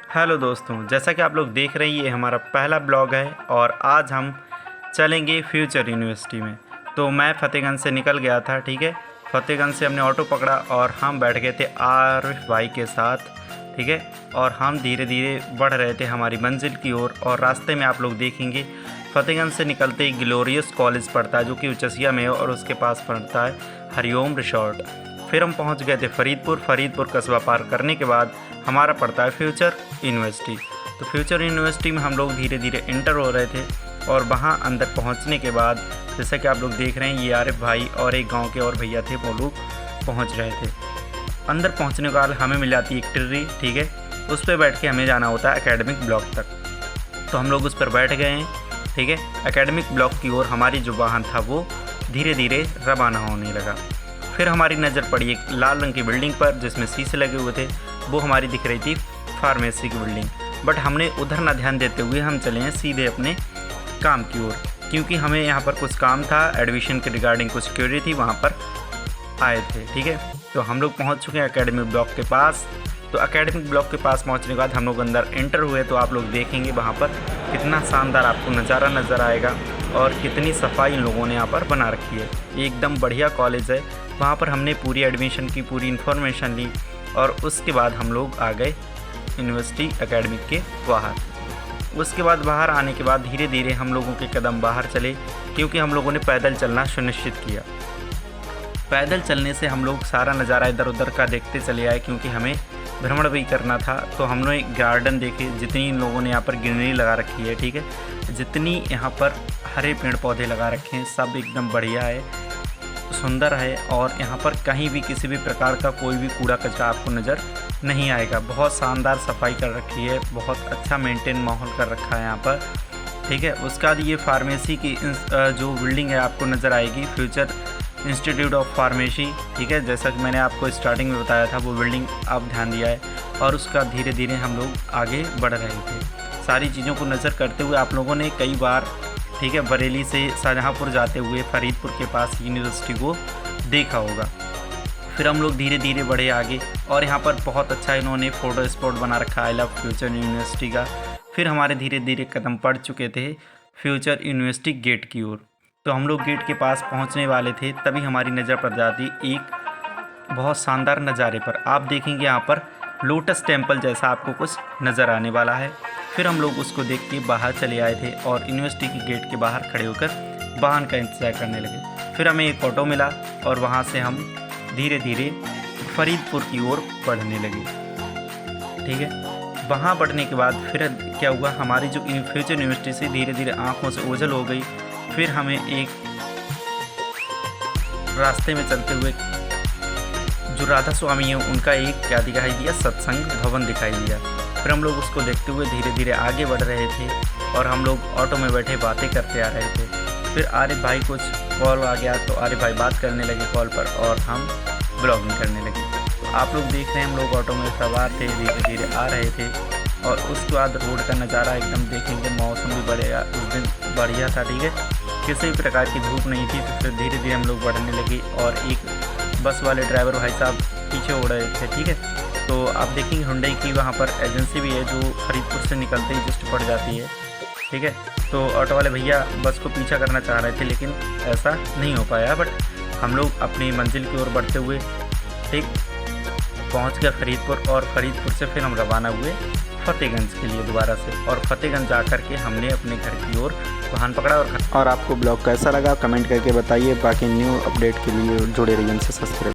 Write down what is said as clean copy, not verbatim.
Hello दोस्तों, जैसा कि आप लोग देख रहे हैं ये हमारा पहला ब्लॉग है और आज हम चलेंगे फ्यूचर यूनिवर्सिटी में। तो मैं फ़तेहगंज से निकल गया था, ठीक है। फ़तेहगंज से हमने ऑटो पकड़ा और हम बैठ गए थे आरिफ भाई के साथ, ठीक है। और हम धीरे धीरे बढ़ रहे थे हमारी मंजिल की ओर। और रास्ते में आप लोग देखेंगे फ़तेहगंज से निकलते ही ग्लोरियस कॉलेज पड़ता है जो कि उचसिया में है, और उसके पास पड़ता है हरिओम रिसोर्ट। फिर हम पहुंच गए थे फरीदपुर कस्बा पार करने के बाद हमारा पड़ता है फ्यूचर यूनिवर्सिटी। तो फ्यूचर यूनिवर्सिटी में हम लोग धीरे धीरे इंटर हो रहे थे और वहां अंदर पहुंचने के बाद जैसा कि आप लोग देख रहे हैं ये आरिफ भाई और एक गांव के और भैया थे, वो लोग पहुंच रहे थे। अंदर पहुंचने के बाद हमें मिल जाती है एक ट्री, ठीक है। उस पर बैठ के हमें जाना होता है एकेडमिक ब्लॉक तक। तो हम लोग उस पर बैठ गए हैं, ठीक है। एकेडमिक ब्लॉक की ओर हमारी जो वाहन था वो धीरे धीरे रवाना होने लगा। फिर हमारी नज़र पड़ी एक लाल रंग की बिल्डिंग पर जिसमें शीशे लगे हुए थे, वो हमारी दिख रही थी फार्मेसी की बिल्डिंग। बट हमने उधर ना ध्यान देते हुए हम चले हैं सीधे अपने काम की ओर, क्योंकि हमें यहाँ पर कुछ काम था, एडमिशन के रिगार्डिंग कुछ क्वेरी थी, वहाँ पर आए थे, ठीक है। तो हम लोग पहुँच चुके हैं एकेडमिक ब्लॉक के पास। तो एकेडमिक ब्लॉक के पास पहुँचने के बाद हम लोग अंदर एंटर हुए तो आप लोग देखेंगे वहाँ पर कितना शानदार आपको नज़ारा नज़र आएगा और कितनी सफाई इन लोगों ने यहाँ पर बना रखी है। एकदम बढ़िया कॉलेज है। वहाँ पर हमने पूरी एडमिशन की पूरी इन्फॉर्मेशन ली और उसके बाद हम लोग आ गए यूनिवर्सिटी एकेडमिक के बाहर। उसके बाद बाहर आने के बाद धीरे धीरे हम लोगों के कदम बाहर चले, क्योंकि हम लोगों ने पैदल चलना सुनिश्चित किया। पैदल चलने से हम लोग सारा नज़ारा इधर उधर का देखते चले आए, क्योंकि हमें भ्रमण भी करना था। तो हमने गार्डन देखे, जितनी इन लोगों ने यहाँ पर ग्रीनरी लगा रखी है, ठीक है, जितनी यहाँ पर हरे पेड़ पौधे लगा रखे हैं, सब एकदम बढ़िया है, सुंदर है। और यहाँ पर कहीं भी किसी भी प्रकार का कोई भी कूड़ा कचरा आपको नज़र नहीं आएगा। बहुत शानदार सफाई कर रखी है, बहुत अच्छा मेंटेन माहौल कर रखा है यहाँ पर, ठीक है। उसके बाद ये फार्मेसी की जो बिल्डिंग है आपको नज़र आएगी, फ्यूचर इंस्टीट्यूट ऑफ फार्मेसी, ठीक है। जैसा कि मैंने आपको स्टार्टिंग में बताया था वो बिल्डिंग आप ध्यान दिया है। और उसका धीरे धीरे हम लोग आगे बढ़ रहे थे सारी चीज़ों को नज़र करते हुए। आप लोगों ने कई बार, ठीक है, बरेली से शाहजहाँपुर जाते हुए फरीदपुर के पास यूनिवर्सिटी को देखा होगा। फिर हम लोग धीरे धीरे बढ़े आगे और यहाँ पर बहुत अच्छा इन्होंने फ़ोटो स्पॉट बना रखा है आई लव फ्यूचर यूनिवर्सिटी का। फिर हमारे धीरे धीरे कदम पड़ चुके थे फ्यूचर यूनिवर्सिटी गेट की ओर। तो हम लोग गेट के पास पहुँचने वाले थे, तभी हमारी नज़र पड़ जाती एक बहुत शानदार नज़ारे पर। आप देखेंगे यहाँ पर लोटस टेम्पल जैसा आपको कुछ नज़र आने वाला है। फिर हम लोग उसको देख के बाहर चले आए थे और यूनिवर्सिटी के गेट के बाहर खड़े होकर वाहन का इंतज़ार करने लगे। फिर हमें एक ऑटो मिला और वहाँ से हम धीरे धीरे फरीदपुर की ओर बढ़ने लगे, ठीक है। वहाँ बढ़ने के बाद फिर क्या हुआ, हमारी जो फ्यूचर यूनिवर्सिटी से धीरे धीरे आँखों से ओझल हो गई। फिर हमें एक रास्ते में चलते हुए जो राधा स्वामी है उनका एक क्या दिखाई दिया, सत्संग भवन दिखाई दिया। फिर हम लोग उसको देखते हुए धीरे धीरे आगे बढ़ रहे थे और हम लोग ऑटो में बैठे बातें करते आ रहे थे। फिर आरिफ भाई कुछ कॉल आ गया तो आरिफ भाई बात करने लगे कॉल पर और हम ब्लॉगिंग करने लगे। तो आप लोग देख रहे हैं हम लोग ऑटो में सवार थे, धीरे धीरे आ रहे थे। और उसके बाद रोड का नज़ारा एकदम देखेंगे, मौसम भी बढ़िया उस दिन बढ़िया था, ठीक है, किसी भी प्रकार की धूप नहीं थी। तो फिर धीरे धीरे हम लोग बढ़ने लगे और एक बस वाले ड्राइवर भाई साहब पीछे उड़ रहे थे, ठीक है। तो आप देखेंगे हुंडई की वहाँ पर एजेंसी भी है जो फरीदपुर से निकलते ही जस्ट पड़ जाती है, ठीक है। तो ऑटो वाले भैया बस को पीछा करना चाह रहे थे लेकिन ऐसा नहीं हो पाया। बट हम लोग अपनी मंजिल की ओर बढ़ते हुए ठीक पहुँच गए फरीदपुर, और फरीदपुर से फिर हम रवाना हुए फ़तेहगंज के लिए दोबारा से। और फ़तेहगंज जा कर के हमने अपने घर की ओर वाहन पकड़ा। और आपको ब्लॉग कैसा लगा कमेंट करके बताइए। बाकी न्यू अपडेट के लिए जुड़े रहिए, हमसे सब्सक्राइब।